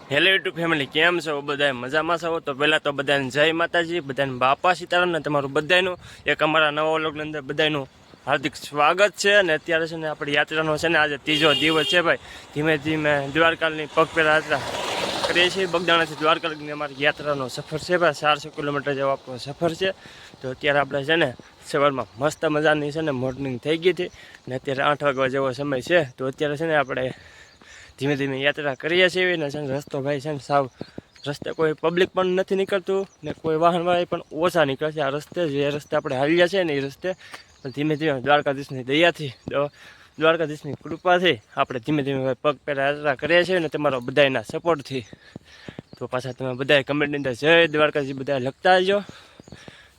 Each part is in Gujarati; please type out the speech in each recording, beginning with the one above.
હેલો યુટ્યુબ ફેમિલી, કેમ છો? બધા મજામાં છો? તો પહેલાં તો બધાને જય માતાજી, બધાને બાપા સીતારામ ને તમારું બધાનું એક અમારા નવા વ્લોગની અંદર બધાનું હાર્દિક સ્વાગત છે. અને અત્યારે છે ને આપણી યાત્રાનો છે ને આજે ત્રીજો દિવસ છે ભાઈ. ધીમે ધીમે દ્વારકાની પગપેરા યાત્રા કરીએ છીએ. બગદાણાથી દ્વારકા લગીને અમારી યાત્રાનો સફર છે ભાઈ. 400 કિલોમીટર જેવો આપણો સફર છે. તો અત્યારે આપણે છે ને સવારમાં મસ્ત મજાની છે ને મોર્નિંગ થઈ ગઈ હતી ને અત્યારે 8 વાગ્યા જેવો સમય છે. તો અત્યારે છે ને આપણે ધીમે ધીમે યાત્રા કરીએ છીએ ને છે ને રસ્તો ભાઈ છે ને સાવ રસ્તે કોઈ પબ્લિક પણ નથી નીકળતું ને કોઈ વાહનવાળા પણ ઓછા નીકળે છે. આ રસ્તે જે રસ્તે આપણે હાલ્યા છે ને એ રસ્તે પણ ધીમે ધીમે દ્વારકાધીશની દયાથી, દ્વારકાધીશની કૃપાથી આપણે ધીમે ધીમે પગ પેલા યાત્રા કરીએ છીએ ને તમારો બધાના સપોર્ટથી. તો પાછા તમે બધાએ કમેન્ટની અંદર જય દ્વારકાજી બધા લખતા આવજો.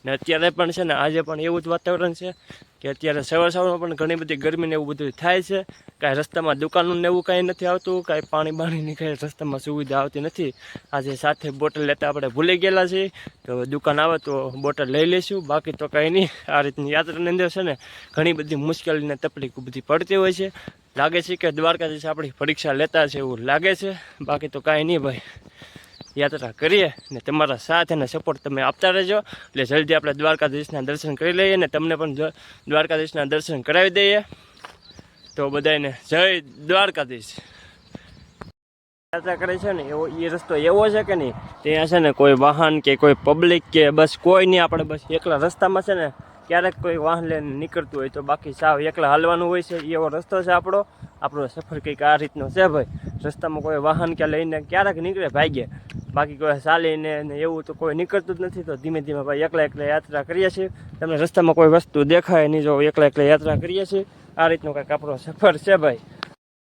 ને અત્યારે પણ છે ને આજે પણ એવું જ વાતાવરણ છે કે અત્યારે સવારમાં પણ ઘણી બધી ગરમી ને એવું બધું થાય છે. કાંઈ રસ્તામાં દુકાનનું ને એવું કાંઈ નથી આવતું, કાંઈ પાણી બાણીની કાંઈ રસ્તામાં સુવિધા આવતી નથી. આજે સાથે બોટલ લેતા આપણે ભૂલી ગયેલા છીએ. તો દુકાન આવે તો બોટલ લઈ લઈશું, બાકી તો કાંઈ નહીં. આ રીતની યાત્રાની અંદર છે ને ઘણી બધી મુશ્કેલીને તકલીફ બધી પડતી હોય છે. લાગે છે કે દ્વારકાધીશ આપણી પરીક્ષા લેતા છે એવું લાગે છે, બાકી તો કાંઈ નહીં ભાઈ. યાત્રા કરીએ ને તમારા સાથ અને સપોર્ટ તમે આપતા રહેજો. એટલે જલ્દી આપણે દ્વારકાધીશના દર્શન કરી લઈએ ને તમને પણ દ્વારકાધીશના દર્શન કરાવી દઈએ. તો બધાને જય દ્વારકાધીશ. યાત્રા કરે છે ને એવો એ રસ્તો એવો છે કે નહીં, ત્યાં છે ને કોઈ વાહન કે કોઈ પબ્લિક કે બસ કોઈ નહીં. આપણે બસ એકલા રસ્તામાં છે ને ક્યારેક કોઈ વાહન લઈને નીકળતું હોય તો બાકી સાવ એકલા હાલવાનું હોય છે. એવો રસ્તો છે આપણો સફર કંઈક આ રીતનો છે ભાઈ. રસ્તામાં કોઈ વાહન કે લઈને ક્યારેક નીકળે ભાગ્યે, બાકી કોઈ ચાલીને એવું તો કોઈ નીકળતું જ નથી. તો ધીમે ધીમે ભાઈ એકલા યાત્રા કરીએ છીએ. તમને રસ્તામાં કોઈ વસ્તુ દેખાય નહીં જો એકલા યાત્રા કરીએ છીએ. આ રીતનો કંઈક આપણો સફર છે ભાઈ.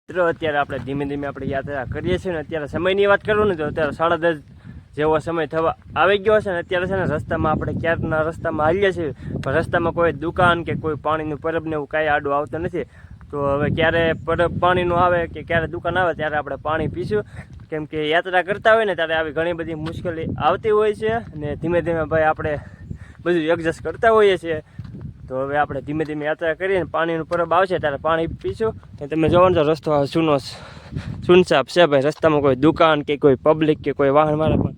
મિત્રો અત્યારે આપણે ધીમે ધીમે આપણે યાત્રા કરીએ છીએ ને અત્યારે સમયની વાત કરું ને તો અત્યારે 10:30 જેવો સમય થવા આવી ગયો છે. ને અત્યારે છે ને રસ્તામાં આપણે ક્યારના રસ્તામાં હાલીએ છીએ પણ રસ્તામાં કોઈ દુકાન કે કોઈ પાણીનું પરબ ને એવું કાંઈ આડું આવતું નથી. તો હવે ક્યારે પરબ પાણીનું આવે કે ક્યારે દુકાન આવે ત્યારે આપણે પાણી પીશું, કેમ કે યાત્રા કરતા હોય ને ત્યારે આવી ઘણી બધી મુશ્કેલી આવતી હોય છે. અને ધીમે ધીમે ભાઈ આપણે બધું એડજસ્ટ કરતા હોઈએ છીએ. તો હવે આપણે ધીમે ધીમે યાત્રા કરીએ ને પાણીનું પરબ આવશે ત્યારે પાણી પીશું. અને તમે જોવો ને તો રસ્તો સુનસાફ છે ભાઈ. રસ્તામાં કોઈ દુકાન કે કોઈ પબ્લિક કે કોઈ વાહનવાળા પણ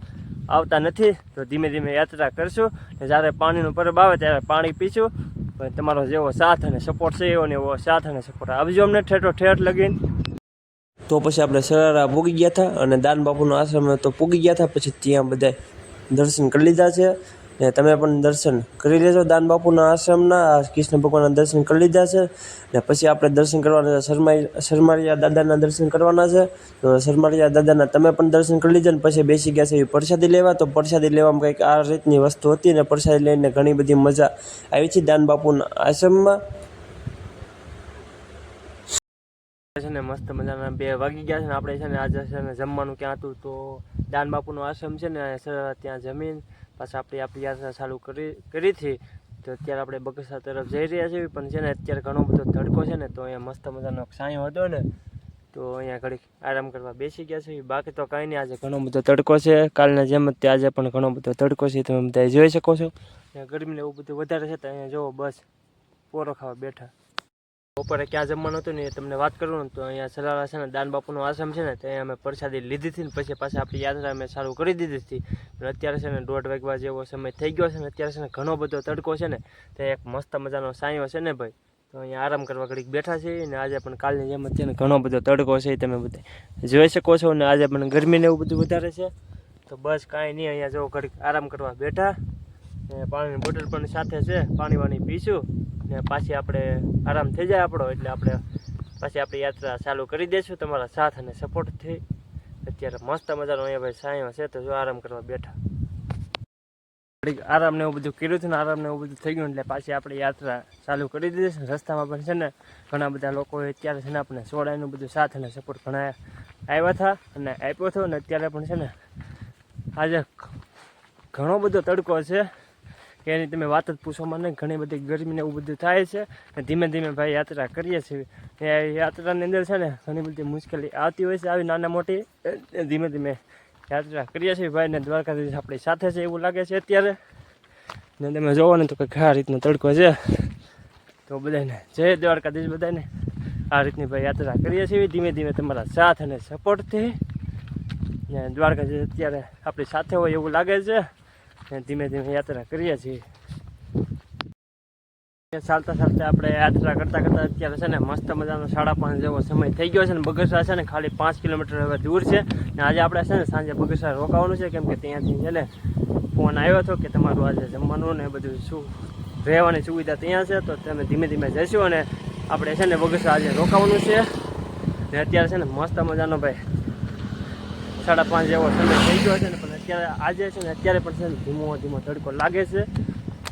આવતા નથી. તો ધીમે ધીમે યાત્રા કરશું ને જ્યારે પાણીનું પરબ આવે ત્યારે પાણી પીશું. પણ તમારો જેવો સાથ અને સપોર્ટ છે એવો ને એવો સાથ અને સપોર્ટ આપજો અમને ઠેઠ લગીને. તો પછી આપણે સરારા પૂગી ગયા હતા અને દાન બાપુનો આશ્રમ તો પૂગી ગયા હતા. પછી ત્યાં બધા દર્શન કરી લીધા છે ને તમે પણ દર્શન કરી લેજો દાન બાપુના આશ્રમના. કૃષ્ણ ભગવાનના દર્શન કરી લીધા છે ને પછી આપણે દર્શન કરવાના છે શરમાળિયા દાદાના દર્શન કરવાના છે. તો શરમાળિયા દાદાના તમે પણ દર્શન કરી લીધા ને પછી બેસી ગયા છે એ પ્રસાદી લેવા. તો પ્રસાદી લેવામાં કંઈક આ રીતની વસ્તુ હતી ને પ્રસાદી લઈને ઘણી બધી મજા આવી છે દાન બાપુના આશ્રમમાં. છે ને મસ્ત મજાના 2 વાગી ગયા છે ને આપણે છે ને આજે છે ને જમવાનું ક્યાં હતું તો દાન બાપુનો આશ્રમ છે ને ત્યાં જમીન પાછા આપણી યાત્રા ચાલુ કરી હતી. તો અત્યારે આપણે બગસરા તરફ જઈ રહ્યા છીએ. પણ છે ને અત્યારે ઘણો બધો તડકો છે ને તો અહીંયા મસ્ત મજાનો છાંયો હતો ને તો અહીંયા ઘડીક આરામ કરવા બેસી ગયા છે. બાકી તો કાંઈ નહીં, આજે ઘણો બધો તડકો છે. કાલના જેમ જ આજે પણ ઘણો બધો તડકો છે, તમે બધા જોઈ શકો છો. ગરમીને એવું બધું વધારે છે તો અહીંયા જુઓ બસ પોરો ખાવા બેઠા. બપોરે ક્યાં જમવાનું હતું ને એ તમને વાત કરું ને તો અહીંયા સલાલા છે ને દાન બાપુનો આશ્રમ છે ને ત્યાં અમે પ્રસાદી લીધી હતી ને પછી પાછી આપણી યાત્રા અમે ચાલુ કરી દીધી હતી. પણ અત્યારે છે ને 1:30 વાગ્યા જેવો સમય થઈ ગયો છે ને અત્યારે છે ને ઘણો બધો તડકો છે ને ત્યાં એક મસ્ત મજાનો સાંયો છે ને ભાઈ. તો અહીંયા આરામ કરવા ઘડીક બેઠા છીએ ને આજે પણ કાલની જેમ જ છે ને ઘણો બધો તડકો છે તમે બધા જોઈ શકો છો. ને આજે પણ ગરમીને એવું બધું વધારે છે. તો બસ કાંઈ નહીં, અહીંયા જો ઘડીક આરામ કરવા બેઠા ને પાણીની બોટલ પણ સાથે છે, પાણી પીશું ને પાછી આપણે આરામ થઈ જાય આપણો એટલે આપણે પાછી આપણી યાત્રા ચાલુ કરી દઈશું તમારા સાથ અને સપોર્ટથી. અત્યારે મસ્ત મજાનો અહીંયા ભાઈ સાંયો છે તો જો આરામ કરવા બેઠા. આરામ ને એવું બધું કર્યું હતું ને આરામ ને એવું બધું થઈ ગયું એટલે પાછી આપણે યાત્રા ચાલુ કરી દીધી છે. રસ્તામાં પણ છે ને ઘણા બધા લોકોએ અત્યારે છે ને આપણે સોડાનું બધું સાથ અને સપોર્ટ ઘણા આવ્યા હતા અને આપ્યો હતો. ને અત્યારે પણ છે ને આજે ઘણો બધો તડકો છે કે એની તમે વાત જ પૂછવામાં નહીં. ઘણી બધી ગરમીને એવું બધું થાય છે ને ધીમે ધીમે ભાઈ યાત્રા કરીએ છીએ. યાત્રાની અંદર છે ને ઘણી બધી મુશ્કેલી આવતી હોય છે આવી નાના મોટી. ધીમે ધીમે યાત્રા કરીએ છીએ ભાઈ ને દ્વારકાધીશ આપણી સાથે છે એવું લાગે છે અત્યારે. ને તમે જોવો ને તો કંઈક આ રીતનો તડકો છે. તો બધાને જય દ્વારકાધીશ બધાને. આ રીતની ભાઈ યાત્રા કરીએ છીએ ધીમે ધીમે તમારા સાથ અને સપોર્ટથી. ને દ્વારકાધીશ અત્યારે આપણી સાથે હોય એવું લાગે છે ને ધીમે ધીમે યાત્રા કરીએ છીએ. ચાલતા ચાલતા આપણે યાત્રા કરતાં અત્યારે છે ને મસ્ત મજાનો 5:30 જેવો સમય થઈ ગયો છે ને બગસરા છે ને ખાલી 5 કિલોમીટર હવે દૂર છે ને આજે આપણે છે ને સાંજે બગસરા રોકાવાનું છે કેમ કે ત્યાંથી છે ને ફોન આવ્યો હતો કે તમારું આજે જમવાનું ને બધું શું રહેવાની સુવિધા ત્યાં છે તો તમે ધીમે ધીમે જઈશું અને આપણે છે ને બગસરા આજે રોકાવાનું છે ને અત્યારે છે ને મસ્ત મજાનો ભાઈ 5:30 જેવો સમય થઈ ગયો છે ને પણ અત્યારે આજે છે ને અત્યારે પણ છે ને ધીમો ધીમો તડકો લાગે છે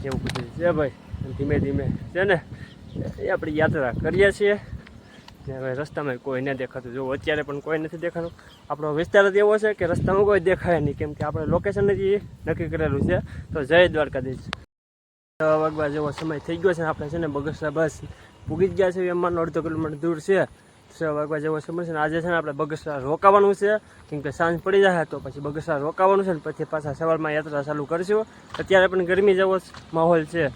એવું બધું છે ભાઈ. ધીમે ધીમે છે ને એ આપણી યાત્રા કરીએ છીએ ને હવે રસ્તામાં કોઈ ન દેખાતું. જો અત્યારે પણ કોઈ નથી દેખાતું. આપણો વિસ્તાર જ એવો છે કે રસ્તામાં કોઈ દેખાય નહીં કેમ કે આપણે લોકેશન જ નક્કી કરેલું છે. તો જય દ્વારકાધીશ. 6 વાગ્યા જેવો સમય થઈ ગયો છે. આપણે છે ને બગસરા બસ પૂગી જ ગયા છે. એમાં 1.5 કિલોમીટર દૂર છે. 6 વાગ્યા જેવો સમય છે ને આજે છે ને આપણે બગસરા રોકાવાનું છે કેમ કે સાંજ પડી જાય તો પછી બગસરા રોકાવાનું છે ને પછી પાછા સવારમાં યાત્રા ચાલુ કરીશું. અત્યારે પણ ગરમી જેવો માહોલ છે.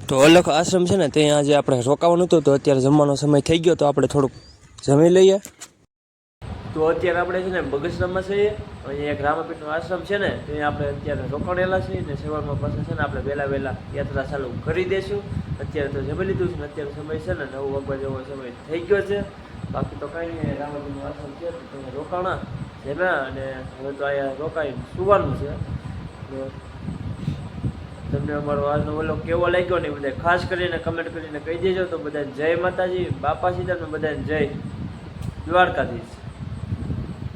તો અલખ આશ્રમ છે ને ત્યાં આજે આપણે રોકાવાનું હતું તો અત્યારે જમવાનો સમય થઈ ગયો તો આપણે થોડુંક જમી લઈએ. તો અત્યારે આપણે છે ને બગસરામાં છીએ. અહીંયા એક રામાપીરનો આશ્રમ છે ને ત્યાં આપણે અત્યારે રોકાણેલા છીએ ને સવારમાં પાછા છે ને આપણે વહેલા યાત્રા ચાલુ કરી દઈશું. અત્યારે તો જમી લીધું છે ને અત્યારે સમય છે ને 9 વાગ્યા જેવો સમય થઈ ગયો છે. બાકી તો કાંઈ નહીં, રામાપીરનો આશ્રમ છે તો તમે રોકાણા જમ્યા અને હવે તો અહીંયા રોકાઈને સુવાનું છે. તમને અમારો આજનો વ્લોગ કેવો લાગ્યો ને બધા ખાસ કરીને કમેન્ટ કરીને કહી દેજો. તો બધાને જય માતાજી, બાપા સીતારામ, બધાને જય દ્વારકાધીશ.